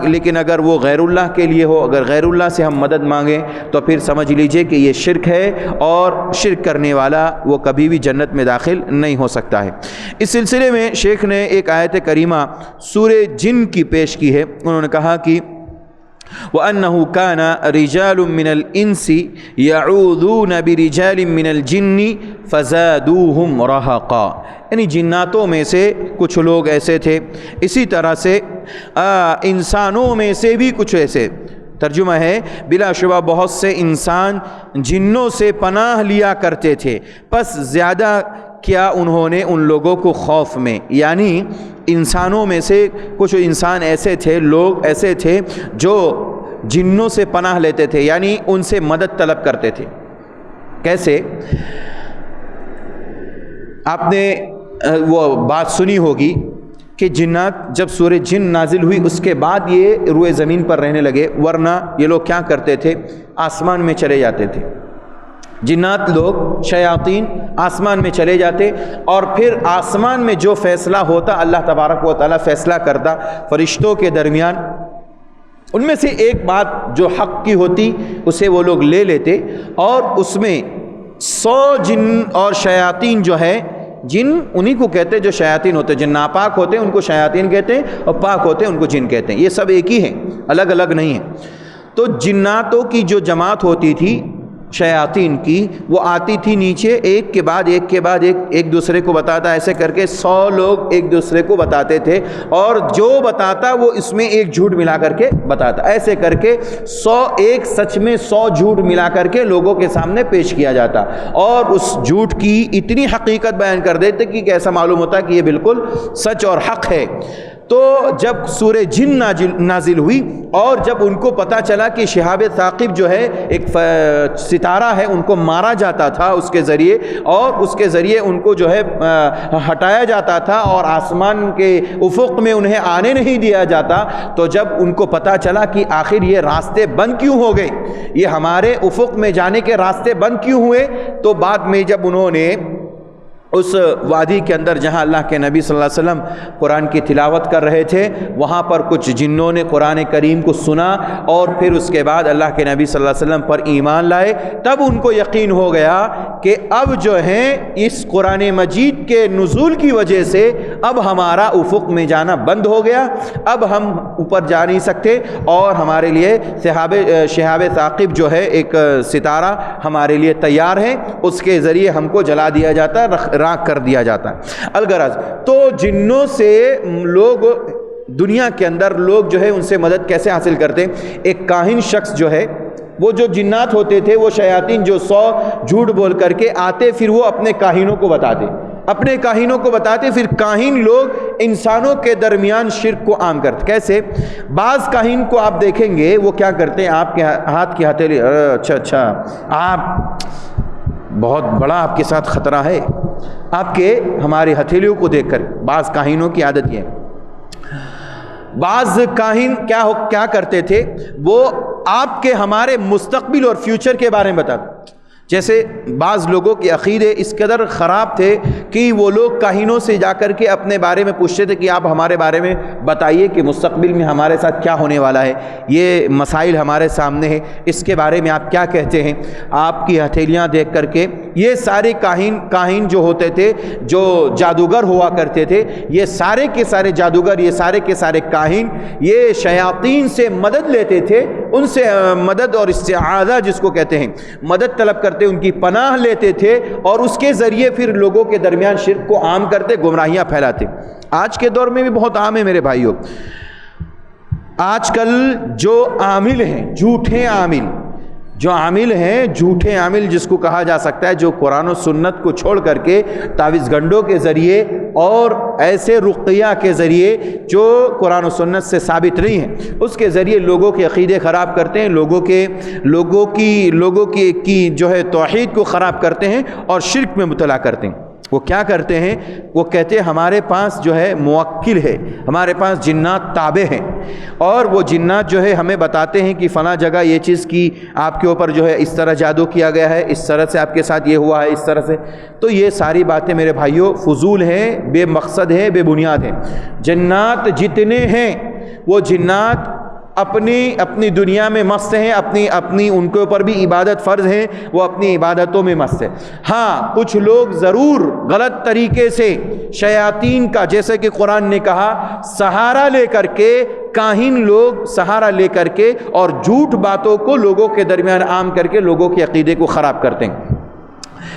لیکن اگر وہ غیر اللہ کے لیے ہو، اگر غیر اللہ سے ہم مدد مانگیں تو پھر سمجھ لیجئے کہ یہ شرک ہے اور شرک کرنے والا وہ کبھی بھی جنت میں داخل نہیں ہو سکتا ہے۔ اس سلسلے میں شیخ نے ایک آیت کریمہ سورہ جن کی پیش کی ہے۔ انہوں نے کہا کہ وَأَنَّهُ كَانَ رِجَالٌ مِّنَ الْإِنسِ يَعُوذُونَ بِرِجَالٍ مِّنَ الْجِنِّ فَزَادُوهُمْ رَهَقًا، یعنی جناتوں میں سے کچھ لوگ ایسے تھے، اسی طرح سے انسانوں میں سے بھی کچھ ایسے۔ ترجمہ ہے بلا شبہ بہت سے انسان جنوں سے پناہ لیا کرتے تھے، پس زیادہ کیا انہوں نے ان لوگوں کو خوف میں، یعنی انسانوں میں سے کچھ انسان ایسے تھے، لوگ ایسے تھے جو جنوں سے پناہ لیتے تھے، یعنی ان سے مدد طلب کرتے تھے۔ کیسے؟ آپ نے وہ بات سنی ہوگی کہ جنات جب سورہ جن نازل ہوئی اس کے بعد یہ روئے زمین پر رہنے لگے، ورنہ یہ لوگ کیا کرتے تھے؟ آسمان میں چلے جاتے تھے۔ جنات لوگ، شیاطین آسمان میں چلے جاتے اور پھر آسمان میں جو فیصلہ ہوتا اللہ تبارک و تعالیٰ فیصلہ کرتا فرشتوں کے درمیان، ان میں سے ایک بات جو حق کی ہوتی اسے وہ لوگ لے لیتے اور اس میں 100 جن اور شیاطین جو ہے، جن انہی کو کہتے جو شیاطین ہوتے، جن ناپاک ہوتے ہیں ان کو شیاطین کہتے ہیں اور پاک ہوتے ہیں ان کو جن کہتے ہیں، یہ سب ایک ہی ہیں، الگ الگ نہیں ہیں۔ تو جناتوں کی جو جماعت ہوتی تھی شیاطین کی، وہ آتی تھی نیچے، ایک کے بعد ایک کے بعد ایک دوسرے کو بتاتا، ایسے کر کے 100 لوگ ایک دوسرے کو بتاتے تھے اور جو بتاتا وہ اس میں ایک جھوٹ ملا کر کے بتاتا، ایسے کر کے 100 ایک سچ میں 100 جھوٹ ملا کر کے لوگوں کے سامنے پیش کیا جاتا اور اس جھوٹ کی اتنی حقیقت بیان کر دیتے کہ ایسا معلوم ہوتا کہ یہ بالکل سچ اور حق ہے۔ تو جب سورہ جن نازل ہوئی اور جب ان کو پتہ چلا کہ شہاب ثاقب جو ہے ایک ستارہ ہے، ان کو مارا جاتا تھا اس کے ذریعے اور اس کے ذریعے ان کو جو ہے ہٹایا جاتا تھا اور آسمان کے افق میں انہیں آنے نہیں دیا جاتا، تو جب ان کو پتہ چلا کہ آخر یہ راستے بند کیوں ہو گئے، یہ ہمارے افق میں جانے کے راستے بند کیوں ہوئے، تو بعد میں جب انہوں نے اس وادی کے اندر جہاں اللہ کے نبی صلی اللہ علیہ وسلم قرآن کی تلاوت کر رہے تھے، وہاں پر کچھ جنوں نے قرآن کریم کو سنا اور پھر اس کے بعد اللہ کے نبی صلی اللہ علیہ وسلم پر ایمان لائے، تب ان کو یقین ہو گیا کہ اب جو ہیں اس قرآن مجید کے نزول کی وجہ سے اب ہمارا افق میں جانا بند ہو گیا، اب ہم اوپر جا نہیں سکتے اور ہمارے لیے شہاب ثاقب جو ہے ایک ستارہ ہمارے لیے تیار ہے، اس کے ذریعے ہم کو جلا دیا جاتا ہے، راکھ کر دیا جاتا ہے۔ الغرض تو جنوں سے لوگ دنیا کے اندر لوگ جو ہے ان سے مدد کیسے حاصل کرتے ہیں؟ ایک کاہن شخص جو ہے، وہ جو جنات ہوتے تھے وہ شیاطین جو 100 جھوٹ بول کر کے آتے، پھر وہ اپنے کاہنوں کو بتاتے، پھر کاہن لوگ انسانوں کے درمیان شرک کو عام کرتے۔ کیسے؟ بعض کاہن کو آپ دیکھیں گے وہ کیا کرتے ہیں، آپ کے ہاتھ کی ہتھیلی، اچھا آپ بہت بڑا آپ کے ساتھ خطرہ ہے، آپ کے ہماری ہتھیلیوں کو دیکھ کر بعض کاہنوں کی عادت یہ ہے، بعض کاہن کیا کرتے تھے، وہ آپ کے ہمارے مستقبل اور فیوچر کے بارے میں بتاتے. جیسے بعض لوگوں کے عقیدے اس قدر خراب تھے کہ وہ لوگ کاہنوں سے جا کر کے اپنے بارے میں پوچھتے تھے کہ آپ ہمارے بارے میں بتائیے کہ مستقبل میں ہمارے ساتھ کیا ہونے والا ہے، یہ مسائل ہمارے سامنے ہیں، اس کے بارے میں آپ کیا کہتے ہیں. آپ کی ہتھیلیاں دیکھ کر کے یہ سارے کاہن جو ہوتے تھے، جو جادوگر ہوا کرتے تھے، یہ سارے کے سارے جادوگر، یہ سارے کے سارے کاہن یہ شیاطین سے مدد لیتے تھے، ان سے مدد اور استعاذہ جس کو کہتے ہیں، مدد طلب کرتے، ان کی پناہ لیتے تھے، اور اس کے ذریعے پھر لوگوں کے درمیان شرک کو عام کرتے، گمراہیاں پھیلاتے. آج کے دور میں بھی بہت عام ہے میرے بھائیوں. آج کل جو عامل ہیں، جھوٹے عامل جس کو کہا جا سکتا ہے، جو قرآن و سنت کو چھوڑ کر کے تعویذ گنڈوں کے ذریعے اور ایسے رقیہ کے ذریعے جو قرآن و سنت سے ثابت نہیں ہیں، اس کے ذریعے لوگوں کے عقیدے خراب کرتے ہیں، لوگوں کی جو ہے توحید کو خراب کرتے ہیں اور شرک میں مبتلا کرتے ہیں. وہ کیا کرتے ہیں؟ وہ کہتے ہیں ہمارے پاس جو ہے موکل ہے، ہمارے پاس جنات تابع ہیں، اور وہ جنات جو ہے ہمیں بتاتے ہیں کہ فلاں جگہ یہ چیز کی آپ کے اوپر جو ہے اس طرح جادو کیا گیا ہے، اس طرح سے آپ کے ساتھ یہ ہوا ہے، اس طرح سے. تو یہ ساری باتیں میرے بھائیوں فضول ہیں، بے مقصد ہیں، بے بنیاد ہیں. جنات جتنے ہیں وہ جنات اپنی دنیا میں مست ہیں، اپنی ان کے اوپر بھی عبادت فرض ہے، وہ اپنی عبادتوں میں مست ہے. ہاں کچھ لوگ ضرور غلط طریقے سے شیاطین کا، جیسے کہ قرآن نے کہا، سہارا لے کر کے، کاہن لوگ سہارا لے کر کے اور جھوٹ باتوں کو لوگوں کے درمیان عام کر کے لوگوں کے عقیدے کو خراب کرتے ہیں.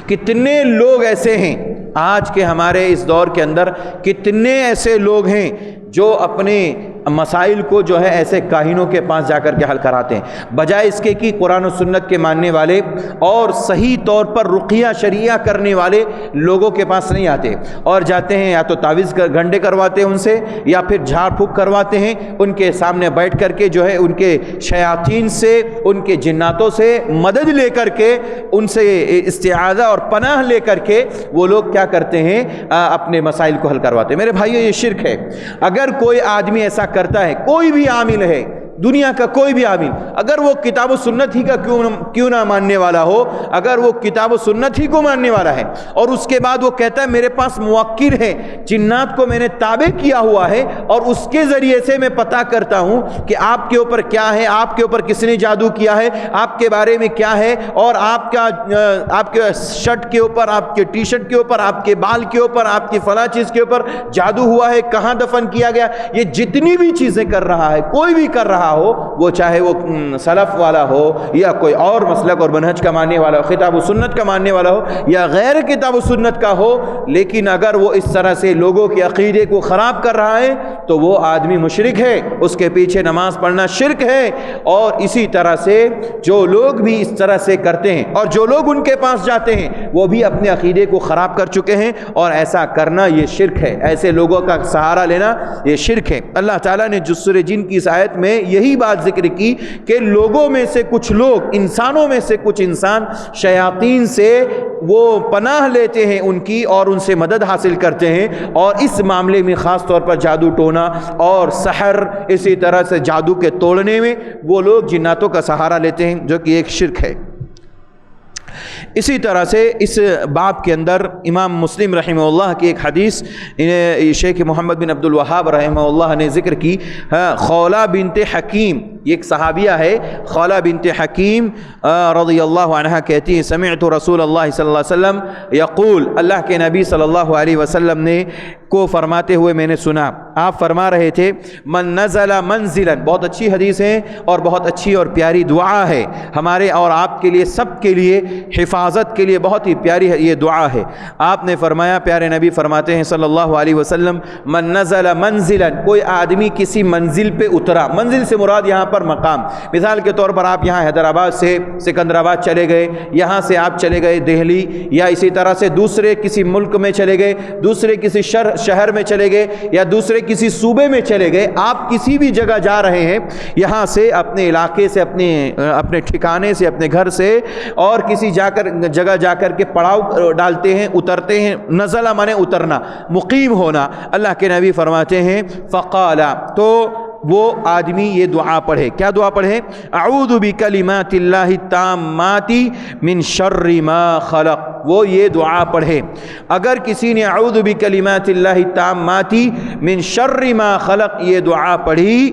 کتنے لوگ ایسے ہیں آج کے ہمارے اس دور کے اندر، کتنے ایسے لوگ ہیں جو اپنے مسائل کو جو ہے ایسے کاہنوں کے پاس جا کر کے حل کراتے ہیں، بجائے اس کے کہ قرآن و سنت کے ماننے والے اور صحیح طور پر رقیہ شریعہ کرنے والے لوگوں کے پاس نہیں آتے، اور جاتے ہیں یا تو تعویذ گھنٹے کرواتے ہیں ان سے، یا پھر جھاڑ پھونک کرواتے ہیں ان کے سامنے بیٹھ کر کے، جو ہے ان کے شیاطین سے، ان کے جناتوں سے مدد لے کر کے، ان سے استعاذہ اور پناہ لے کر کے وہ لوگ کیا کرتے ہیں؟ اپنے مسائل کو حل کرواتے ہیں. میرے بھائیو یہ شرک ہے. اگر کوئی آدمی ایسا کرتا ہے، کوئی بھی عامل ہے دنیا کا، کوئی بھی عامل، اگر وہ کتاب و سنت ہی کا کیوں نہ ماننے والا ہو، اگر وہ کتاب و سنت ہی کو ماننے والا ہے، اور اس کے بعد وہ کہتا ہے میرے پاس موکل ہے، جنات کو میں نے تابع کیا ہوا ہے، اور اس کے ذریعے سے میں پتہ کرتا ہوں کہ آپ کے اوپر کیا ہے، آپ کے اوپر کس نے جادو کیا ہے، آپ کے بارے میں کیا ہے، اور آپ کے شرٹ کے اوپر، آپ کے ٹی شرٹ کے اوپر، آپ کے بال کے اوپر، آپ کی فلاں چیز کے اوپر جادو ہوا ہے، کہاں دفن کیا گیا. یہ جتنی بھی چیزیں کر رہا ہے، کوئی بھی کر رہا ہو، وہ چاہے وہ سلف والا ہو یا کوئی اور مسلک اور منہج کا ماننے والا ہو، کتاب و سنت کا ماننے والا ہو یا غیر کتاب و سنت کا ہو، لیکن اگر وہ اس طرح سے لوگوں کے عقیدے کو خراب کر رہا ہے تو وہ آدمی مشرک ہے، اس کے پیچھے نماز پڑھنا شرک ہے. اور اسی طرح سے جو لوگ بھی اس طرح سے کرتے ہیں اور جو لوگ ان کے پاس جاتے ہیں، وہ بھی اپنے عقیدے کو خراب کر چکے ہیں، اور ایسا کرنا یہ شرک ہے. ایسے لوگوں کا سہارا لینا یہ شرک ہے. اللہ تعالیٰ نے جس سورہ جن کی اس آیت میں یہی بات ذکر کی کہ لوگوں میں سے کچھ لوگ، انسانوں میں سے کچھ انسان شیاطین سے وہ پناہ لیتے ہیں ان کی، اور ان سے مدد حاصل کرتے ہیں، اور اس معاملے میں خاص طور پر جادو ٹونا اور سحر، اسی طرح سے جادو کے توڑنے میں وہ لوگ جناتوں کا سہارا لیتے ہیں، جو کہ ایک شرک ہے. اسی طرح سے اس باب کے اندر امام مسلم رحمہ اللہ کی ایک حدیث شیخ محمد بن عبد الوہاب رحمہ اللہ نے ذکر کی. خولہ بنت حکیم، یہ ایک صحابیہ ہے، خولہ بنت حکیم رضی اللہ عنہ کہتی ہیں سمعت رسول اللہ صلی اللہ علیہ وسلم یقول، اللہ کے نبی صلی اللہ علیہ وسلم نے کو فرماتے ہوئے میں نے سنا، آپ فرما رہے تھے من نزل منزلا، بہت اچھی حدیث ہے اور بہت اچھی اور پیاری دعا ہے ہمارے اور آپ کے لیے، سب کے لیے، حفاظت کے لیے بہت ہی پیاری یہ دعا ہے. آپ نے فرمایا، پیارے نبی فرماتے ہیں صلی اللہ علیہ وسلم، من نزل منزلا، کوئی آدمی کسی منزل پہ اترا، منزل سے مراد یہاں پر مقام. مثال کے طور پر آپ یہاں حیدرآباد سے سکندرآباد چلے گئے, یہاں سے آپ چلے گئے دہلی, یا اسی طرح سے دوسرے کسی ملک میں چلے گئے, دوسرے کسی شہر میں چلے گئے, یا دوسرے کسی صوبے میں چلے گئے. آپ کسی بھی جگہ جا رہے ہیں, یہاں سے اپنے علاقے سے, اپنے ٹھکانے سے, اپنے گھر سے اور کسی جگہ جا کر کے پڑاؤ ڈالتے ہیں, اترتے ہیں. نزلہ مانے اترنا, مقیم ہونا. اللہ کے نبی فرماتے ہیں فقالا, تو وہ آدمی یہ دعا پڑھے. کیا دعا پڑھے؟ اعوذ بکلمات اللہ التامات من شر ما خلق. وہ یہ دعا پڑھے. اگر کسی نے اعوذ بکلمات اللہ التامات من شر ما خلق یہ دعا پڑھی,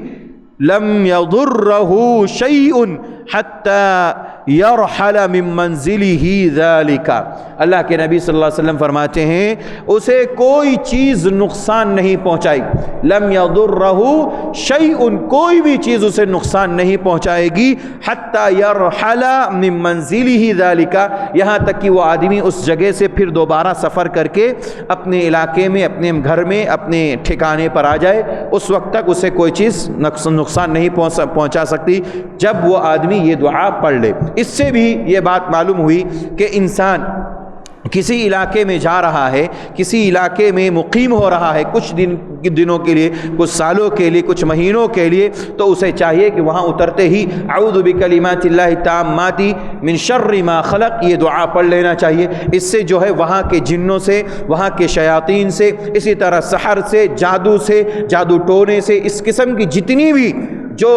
لم یضرہ شیء حتی یرحل من منزلہ ذالک. اللہ کے نبی صلی اللہ علیہ وسلم فرماتے ہیں اسے کوئی چیز نقصان نہیں پہنچائے گی. لم یضرہ شیء, کوئی بھی چیز اسے نقصان نہیں پہنچائے گی. حتی یرحل من منزلہ ذالک, یہاں تک کہ وہ آدمی اس جگہ سے پھر دوبارہ سفر کر کے اپنے علاقے میں, اپنے گھر میں, اپنے ٹھکانے پر آ جائے. اس وقت تک اسے کوئی چیز نقصان نہیں پہنچا سکتی جب وہ آدمی یہ دعا پڑھ لے. اس سے بھی یہ بات معلوم ہوئی کہ انسان کسی علاقے میں جا رہا ہے, کسی علاقے میں مقیم ہو رہا ہے کچھ دنوں کے لیے, کچھ سالوں کے لیے, کچھ مہینوں کے لیے, تو اسے چاہیے کہ وہاں اترتے ہی اعوذ بکلمات اللہ التامات من شر ما خلق یہ دعا پڑھ لینا چاہیے. اس سے جو ہے وہاں کے جنوں سے, وہاں کے شیاطین سے, اسی طرح سحر سے, جادو ٹونے سے, اس قسم کی جتنی بھی جو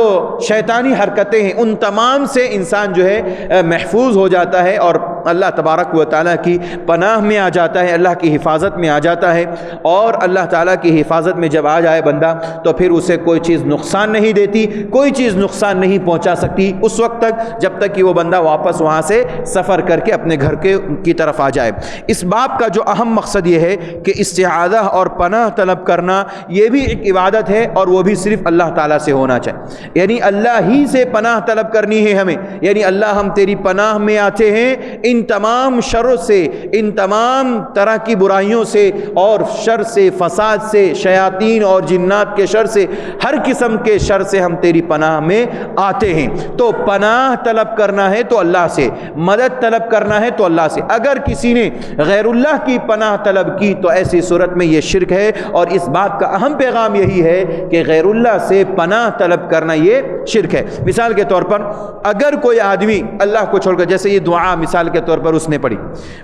شیطانی حرکتیں ہیں ان تمام سے انسان جو ہے محفوظ ہو جاتا ہے اور اللہ تبارک و تعالیٰ کی پناہ میں آ جاتا ہے, اللہ کی حفاظت میں آ جاتا ہے. اور اللہ تعالیٰ کی حفاظت میں جب آ جائے بندہ تو پھر اسے کوئی چیز نقصان نہیں دیتی, کوئی چیز نقصان نہیں پہنچا سکتی اس وقت تک جب تک کہ وہ بندہ واپس وہاں سے سفر کر کے اپنے گھر کی طرف آ جائے. اس باب کا جو اہم مقصد یہ ہے کہ استعاذہ اور پناہ طلب کرنا یہ بھی ایک عبادت ہے, اور وہ بھی صرف اللہ تعالیٰ سے ہونا چاہیے. یعنی اللہ ہی سے پناہ طلب کرنی ہے ہمیں. یعنی اللہ ہم تیری پناہ میں آتے ہیں ان تمام شروں سے, ان تمام طرح کی برائیوں سے, اور شر سے, فساد سے, شیاطین اور جنات کے شر سے, ہر قسم کے شر سے ہم تیری پناہ میں آتے ہیں. تو پناہ طلب کرنا ہے تو اللہ سے, مدد طلب کرنا ہے تو اللہ سے. اگر کسی نے غیر اللہ کی پناہ طلب کی تو ایسی صورت میں یہ شرک ہے. اور اس بات کا اہم پیغام یہی ہے کہ غیر اللہ سے پناہ طلب کرنا یہ شرک ہے. مثال کے طور پر اگر کوئی آدمی اللہ کو چھوڑ کر, جیسے یہ دعا مثال کے طور پر اس نے پڑھی,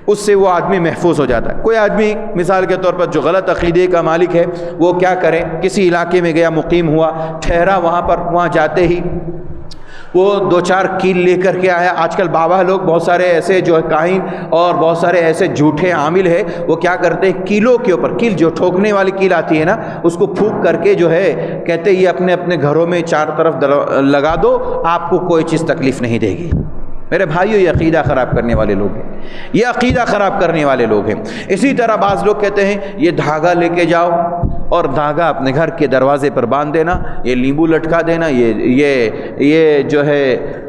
اس سے وہ آدمی محفوظ ہو جاتا ہے. کوئی آدمی مثال کے طور پر جو غلط عقیدے کا مالک ہے وہ کیا کرے, کسی علاقے میں گیا, مقیم ہوا, ٹھہرا وہاں پر, وہاں جاتے ہی وہ 2-4 کیل لے کر کے آیا. آج کل بابا لوگ بہت سارے ایسے جو ہے کاہن اور بہت سارے ایسے جھوٹے عامل ہیں, وہ کیا کرتے ہیں کیلوں کے اوپر, کیل جو ٹھوکنے والی کیل آتی ہے نا, اس کو پھونک کر کے جو ہے کہتے یہ اپنے گھروں میں چار طرف لگا دو, آپ کو کوئی چیز تکلیف نہیں دے گی. میرے بھائیو یہ عقیدہ خراب کرنے والے لوگ ہیں, یہ عقیدہ خراب کرنے والے لوگ ہیں. اسی طرح بعض لوگ کہتے ہیں یہ دھاگا لے کے جاؤ اور دھاگا اپنے گھر کے دروازے پر باندھ دینا, یہ لیمبو لٹکا دینا, یہ جو ہے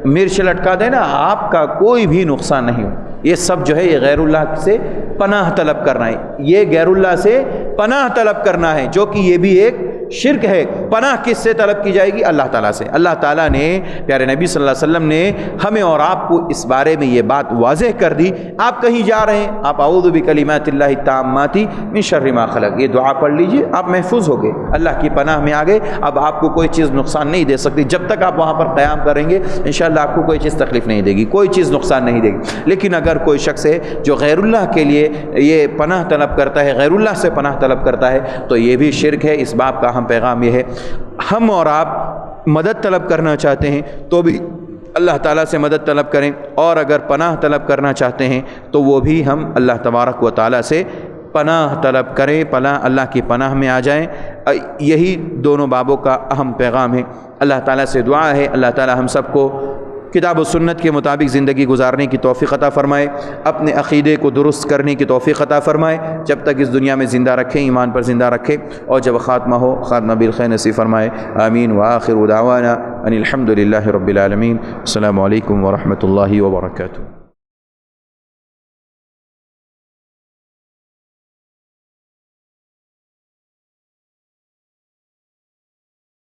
مرچ لٹکا دینا, آپ کا کوئی بھی نقصان نہیں ہو. یہ سب جو ہے یہ غیر اللہ سے پناہ طلب کرنا ہے, یہ غیر اللہ سے پناہ طلب کرنا ہے, جو کہ یہ بھی ایک شرک ہے. پناہ کس سے طلب کی جائے گی؟ اللہ تعالیٰ سے. اللہ تعالیٰ نے, پیارے نبی صلی اللہ علیہ وسلم نے ہمیں اور آپ کو اس بارے میں یہ بات واضح کر دی. آپ کہیں جا رہے ہیں, آپ اعوذ بکلمات اللہ التامات من شر ما خلق یہ دعا پڑھ لیجئے, آپ محفوظ ہو گئے, اللہ کی پناہ میں آ گئے. اب آپ کو کوئی چیز نقصان نہیں دے سکتی. جب تک آپ وہاں پر قیام کریں گے انشاءاللہ آپ کو کوئی چیز تکلیف نہیں دے گی, کوئی چیز نقصان نہیں دے گی. لیکن اگر کوئی شخص ہے جو غیر اللہ کے لیے یہ پناہ طلب کرتا ہے, غیر اللہ سے پناہ طلب کرتا ہے, تو یہ بھی شرک ہے. اس باب کا اہم پیغام یہ ہے, ہم اور آپ مدد طلب کرنا چاہتے ہیں تو بھی اللہ تعالیٰ سے مدد طلب کریں, اور اگر پناہ طلب کرنا چاہتے ہیں تو وہ بھی ہم اللہ تبارک و تعالیٰ سے پناہ طلب کریں, اللہ کی پناہ میں آ جائیں. یہی دونوں بابوں کا اہم پیغام ہے. اللہ تعالیٰ سے دعا ہے اللہ تعالیٰ ہم سب کو کتاب و سنت کے مطابق زندگی گزارنے کی توفیق عطا فرمائے, اپنے عقیدے کو درست کرنے کی توفیق عطا فرمائے, جب تک اس دنیا میں زندہ رکھے, ایمان پر زندہ رکھے, اور جب خاتمہ ہو خاتمہ بالخیر نصیب فرمائے. آمین. وآخر دعوانا ان الحمد للہ رب العالمین. السلام علیکم ورحمۃ اللہ وبرکاتہ.